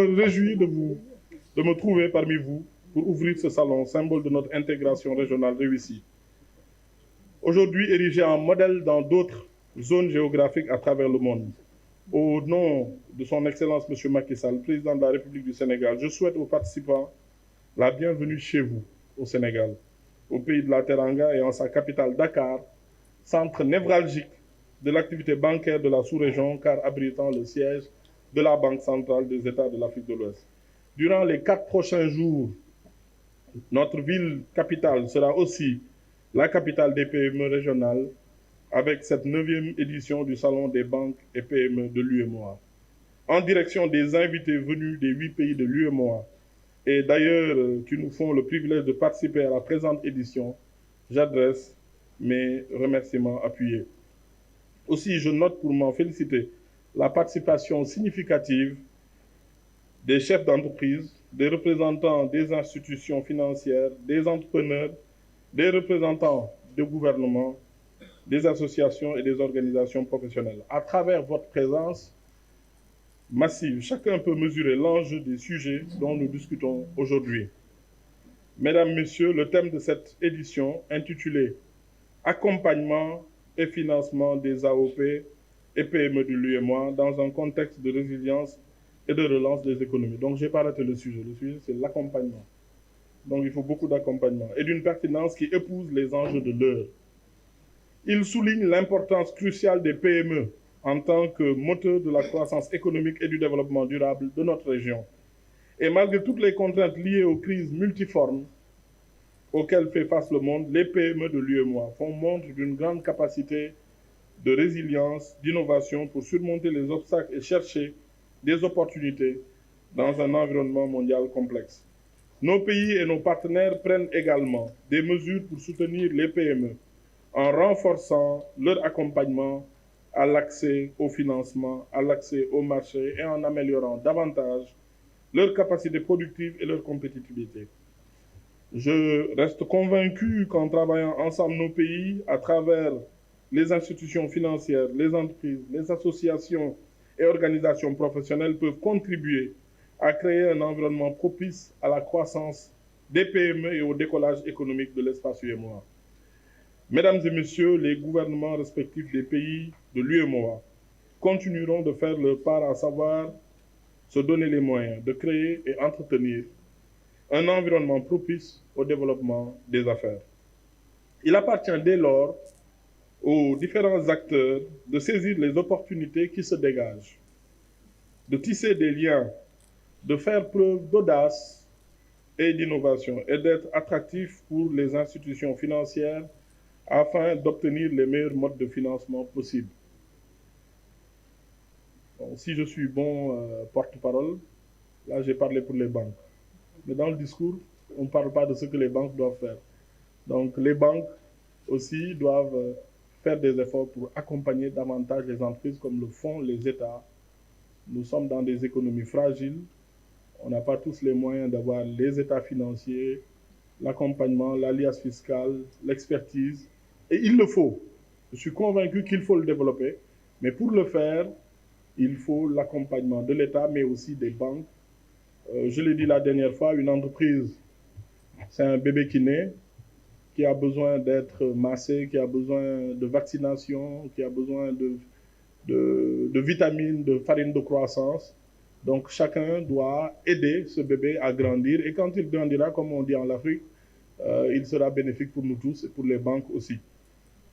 me réjouis de me trouver parmi vous pour ouvrir ce salon, symbole de notre intégration régionale réussie. Aujourd'hui érigé en modèle dans d'autres zones géographiques à travers le monde. Au nom de son Excellence M. Macky Sall, président de la République du Sénégal, je souhaite aux participants la bienvenue chez vous, au Sénégal, au pays de la Teranga et en sa capitale Dakar, centre névralgique de l'activité bancaire de la sous-région, car abritant le siège de la Banque centrale des États de l'Afrique de l'Ouest. Durant les 4 prochains jours, notre ville capitale sera aussi la capitale des PME régionales, avec cette 9e édition du Salon des banques et PME de l'UEMOA. En direction des invités venus des 8 pays de l'UEMOA, et d'ailleurs qui nous font le privilège de participer à la présente édition, j'adresse mes remerciements appuyés. Aussi, je note pour m'en féliciter la participation significative des chefs d'entreprise, des représentants des institutions financières, des entrepreneurs, des représentants de gouvernement, des associations et des organisations professionnelles. À travers votre présence massive, chacun peut mesurer l'enjeu des sujets dont nous discutons aujourd'hui. Mesdames, Messieurs, le thème de cette édition, intitulé « Accompagnement et financement des AOP et PME de l'UEMOA dans un contexte de résilience et de relance des économies ». Donc, je n'ai pas raté le sujet. Le sujet, c'est l'accompagnement. Donc, il faut beaucoup d'accompagnement et d'une pertinence qui épouse les enjeux de l'heure. Il souligne l'importance cruciale des PME en tant que moteur de la croissance économique et du développement durable de notre région. Et malgré toutes les contraintes liées aux crises multiformes auxquelles fait face le monde, les PME de l'UEMOA font montre d'une grande capacité de résilience, d'innovation pour surmonter les obstacles et chercher des opportunités dans un environnement mondial complexe. Nos pays et nos partenaires prennent également des mesures pour soutenir les PME en renforçant leur accompagnement à l'accès au financement, à l'accès au marché et en améliorant davantage leur capacité productive et leur compétitivité. Je reste convaincu qu'en travaillant ensemble nos pays, à travers les institutions financières, les entreprises, les associations et organisations professionnelles peuvent contribuer à créer un environnement propice à la croissance des PME et au décollage économique de l'espace UEMOA. Mesdames et Messieurs, les gouvernements respectifs des pays de l'UEMOA continueront de faire leur part, à savoir se donner les moyens de créer et entretenir un environnement propice au développement des affaires. Il appartient dès lors aux différents acteurs de saisir les opportunités qui se dégagent, de tisser des liens, de faire preuve d'audace et d'innovation et d'être attractifs pour les institutions financières afin d'obtenir les meilleurs modes de financement possibles. Bon, si je suis bon porte-parole, là j'ai parlé pour les banques. Mais dans le discours, on ne parle pas de ce que les banques doivent faire. Donc les banques aussi doivent faire des efforts pour accompagner davantage les entreprises comme le font les États. Nous sommes dans des économies fragiles. On n'a pas tous les moyens d'avoir les états financiers, l'accompagnement, l'alias fiscal, l'expertise. Et il le faut. Je suis convaincu qu'il faut le développer. Mais pour le faire, il faut l'accompagnement de l'État, mais aussi des banques. Je l'ai dit la dernière fois, une entreprise, c'est un bébé qui naît, qui a besoin d'être massé, qui a besoin de vaccination, qui a besoin de vitamines, de farine de croissance. Donc chacun doit aider ce bébé à grandir. Et quand il grandira, comme on dit en Afrique, il sera bénéfique pour nous tous et pour les banques aussi.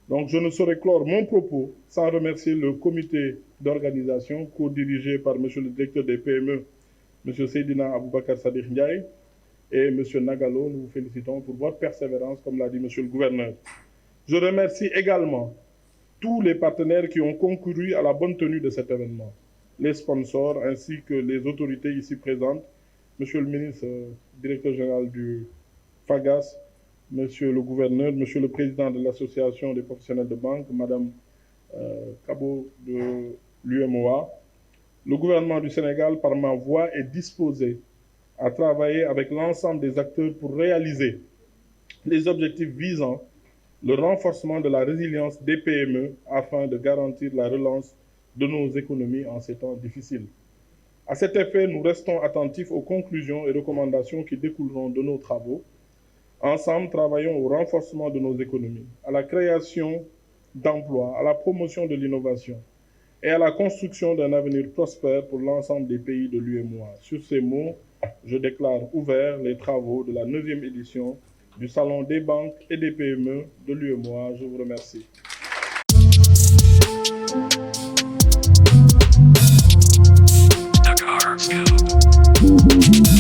Donc je ne saurais clore mon propos sans remercier le comité d'organisation co-dirigé par M. le directeur des PME, M. Seydina Aboubakar Sadikh Ndiaye, et M. Nagalo. Nous vous félicitons pour votre persévérance, comme l'a dit M. le gouverneur. Je remercie également tous les partenaires qui ont concouru à la bonne tenue de cet événement, les sponsors ainsi que les autorités ici présentes, M. le ministre, directeur général du FAGAS, Monsieur le gouverneur, Monsieur le président de l'association des professionnels de banque, Madame Kabo de l'UEMOA. Le gouvernement du Sénégal, par ma voix, est disposé à travailler avec l'ensemble des acteurs pour réaliser les objectifs visant le renforcement de la résilience des PME afin de garantir la relance de nos économies en ces temps difficiles. À cet effet, nous restons attentifs aux conclusions et recommandations qui découleront de nos travaux. Ensemble, travaillons au renforcement de nos économies, à la création d'emplois, à la promotion de l'innovation et à la construction d'un avenir prospère pour l'ensemble des pays de l'UEMOA. Sur ces mots, je déclare ouverts les travaux de la 9e édition du Salon des banques et des PME de l'UEMOA. Je vous remercie. Dakar Scoop.